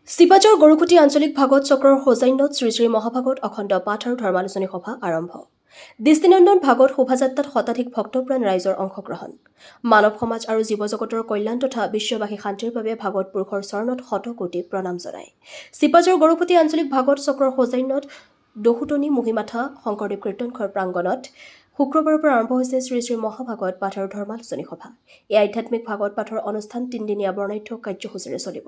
চিপাঝাৰ গৰুকুটি আঞ্চলিক ভাগৱত চক্ৰৰ সৌজন্যত শ্ৰী শ্ৰী মহাভাগৱত অখণ্ড পাঠ আৰু ধৰ্মালোচনী সভা আৰম্ভ। দৃষ্টিনন্দন ভাগৱত শোভাযাত্ৰাত শতাধিক ভক্তপ্ৰাণ ৰাইজৰ অংশগ্ৰহণ। মানৱ সমাজ আৰু জীৱ জগতৰ কল্যাণ তথা বিশ্ববাসী শান্তিৰ বাবে ভাগৱত পুৰুষৰ চৰণত শতকোটি প্ৰণাম জনায়। চিপাঝাৰ গৰুকুটি আঞ্চলিক ভাগৱত চক্ৰৰ সৌজন্যত দহুটনি মহিমাথা শংকৰদেৱ কীৰ্তনঘৰ প্ৰাংগণত শুক্ৰবাৰৰ পৰা আৰম্ভ হৈছে শ্ৰী শ্ৰী মহাভাগৱত পাঠ আৰু ধৰ্মালোচনী সভা। এই আধ্যাত্মিক ভাগৱত পাঠৰ অনুষ্ঠান তিনিদিনীয়া বৰ্ণাঢ্য কাৰ্যসূচীৰে চলিব।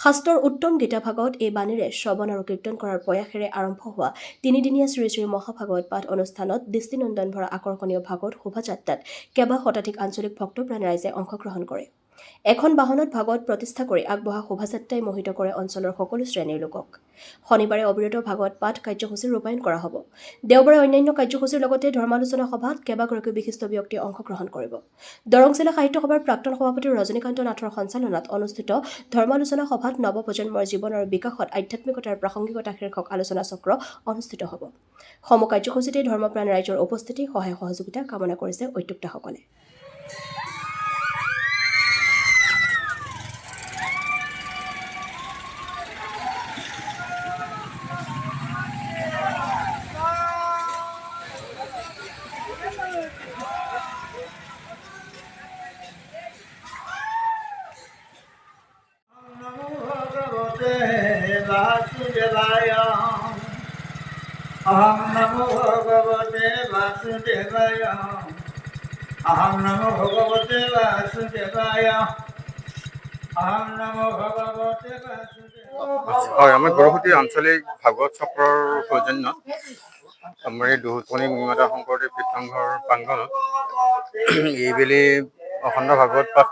শাস্ত্ৰৰ উত্তম গীতা ভাগৱত এই বাণীৰে শ্ৰৱণ আৰু কীৰ্তন কৰাৰ প্ৰয়াসেৰে আৰম্ভ হোৱা তিনিদিনীয়া শ্ৰী শ্ৰী মহাভাগৱত পাঠ অনুষ্ঠানত দৃষ্টিনন্দন ভৰা আকৰ্ষণীয় ভাগৱত শোভাযাত্ৰাত কেইবা শতাধিক আঞ্চলিক ভক্তপ্ৰাণ ৰাইজে অংশগ্ৰহণ কৰে। এখন বাহনত ভাগৱত প্ৰতিষ্ঠা কৰি আগবঢ়া শোভাযাত্ৰাই মোহিত কৰে অঞ্চলৰ সকলো শ্ৰেণীৰ লোকক। শনিবাৰে অবিৰত ভাগৱত পাঠ কাৰ্যসূচী ৰূপায়ণ কৰা হ'ব। দেওবাৰে অন্যান্য কাৰ্যসূচীৰ লগতে ধৰ্মালোচনা সভাত কেইবাগৰাকী বিশিষ্ট ব্যক্তিয়ে অংশগ্ৰহণ কৰিব। দৰং জিলা সাহিত্য সভাৰ প্ৰাক্তন সভাপতি ৰজনীকান্ত নাথৰ সঞ্চালনাত অনুষ্ঠিত ধৰ্মালোচনা সভাত নৱপ্ৰজন্মৰ জীৱন আৰু বিকাশত আধ্যাত্মিকতাৰ প্ৰাসংগিকতা শীৰ্ষক আলোচনা চক্ৰ অনুষ্ঠিত হ'ব। সমূহ কাৰ্যসূচীতে ধৰ্মপ্ৰাণ ৰাইজৰ উপস্থিতি সহায় সহযোগিতা কামনা কৰিছে উদ্যোক্তাসকলে। अहं नमो भगवते वासुदेवाय अहं नमो भगवते वासुदेवाय अहं नमो भगवते वासुदेवाय। আমাৰ গৰুকুটি আঞ্চলিক ভাগৱত চক্ৰৰ সৌজন্যত আমাৰ এই দহুটনি মহিমাথা শংকৰদেৱ কীৰ্তনঘৰ প্ৰাংগণত এইবেলি অখণ্ড ভাগৱত পাঠ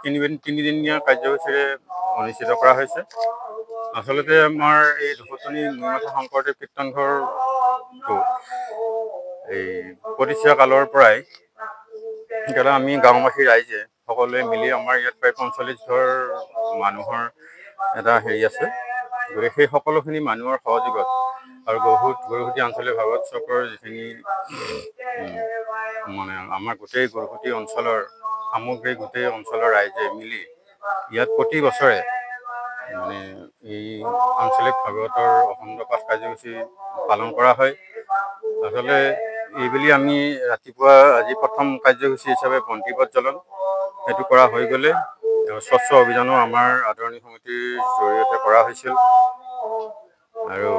তিনিদিনীয়া কাৰ্যসূচীৰে অনুষ্ঠিত কৰা হৈছে। আচলতে আমাৰ এই দহুটনি মহিমাথা শংকৰদেৱ কীৰ্তনঘৰটো এই প্ৰতিষ্ঠা কালৰ পৰাই আমি গাঁওবাসী ৰাইজে সকলোৱে মিলি আমাৰ ইয়াত প্ৰায় ৪৫ ঘৰ মানুহৰ এটা হেৰি আছে। গতিকে সেই সকলোখিনি মানুহৰ সহযোগত আৰু গৰুকুটি আঞ্চলিক ভাগৱত চক্ৰৰ যিখিনি আমাৰ গোটেই গৰুকুটি অঞ্চলৰ সামগ্ৰিক গোটেই অঞ্চলৰ ৰাইজে মিলি ইয়াত প্ৰতি বছৰে এই আঞ্চলিক ভাগৱতৰ অখণ্ড পাঠ কাৰ্যসূচী পালন কৰা হয়। আচলতে এইবেলি আমি ৰাতিপুৱা আজি প্ৰথম কাৰ্যসূচী হিচাপে বন্তি প্ৰজ্বলন সেইটো কৰা হৈ গ'লে স্বচ্ছ অভিযানো আমাৰ আদৰণি সমিতিৰ জৰিয়তে কৰা হৈছিল আৰু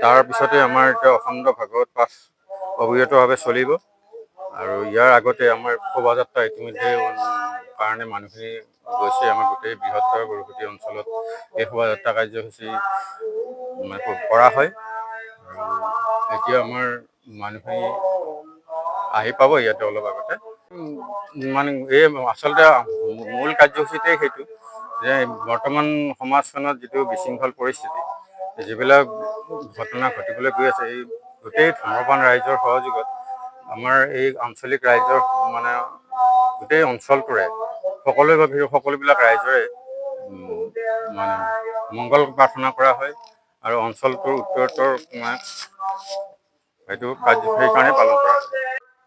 তাৰপিছতে আমাৰ এতিয়া অখণ্ড ভাগৱত পাঠ অবিৰতভাৱে চলিব আৰু ইয়াৰ আগতে আমাৰ শোভাযাত্ৰা ইতিমধ্যে কাৰণে মানুহখিনি গৈছে। আমাৰ গোটেই বৃহত্তৰ গৰুকুটি অঞ্চলত এই শোভাযাত্ৰা কাৰ্যসূচী কৰা হয় আৰু এতিয়া আমাৰ মানুহখিনি আহি পাব ইয়াতে অলপ আগতে। এই আচলতে মূল কাৰ্যসূচীতে সেইটো যে বৰ্তমান সমাজখনত যিটো বিশৃংখল পৰিস্থিতি যিবিলাক ঘটনা ঘটিবলৈ গৈ আছে, এই গোটেই ধৰ্মপ্ৰাণ ৰাইজৰ সহযোগত আমাৰ এই আঞ্চলিক ৰাইজৰ গোটেই অঞ্চলটোৰে সকলোবিলাক ৰাইজৰে মংগল প্ৰাৰ্থনা কৰা হয় আৰু অঞ্চলটোৰ উত্তৰোত্তৰ সেইটো সেইকাৰণে পালন কৰা হয়।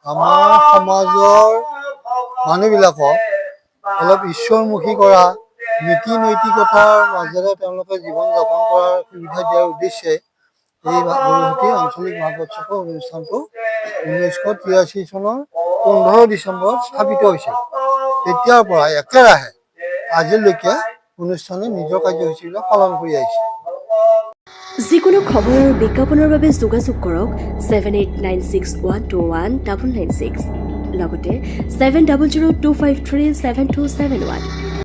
আমাৰ সমাজৰ মানুহবিলাকক অলপ ঈশ্বৰমুখী কৰা, নীতি নৈতিকতাৰ মাজেৰে তেওঁলোকে জীৱন যাপন কৰাৰ সুবিধা দিয়াৰ উদ্দেশ্যে এই গৰুকুটি আঞ্চলিক ভাগৱত চক্ৰ অনুষ্ঠানটো 1983 চনৰ 15 ডিচেম্বৰত স্থাপিত হৈছিল। তেতিয়াৰ পৰা একেৰাহে আজিলৈকে অনুষ্ঠানে নিজৰ কাৰ্যসূচীবিলাক পালন কৰি আহিছে। যিকোনো খবৰ আৰু বিজ্ঞাপনৰ বাবে যোগাযোগ কৰক 7896121996 লগতে 7002537271।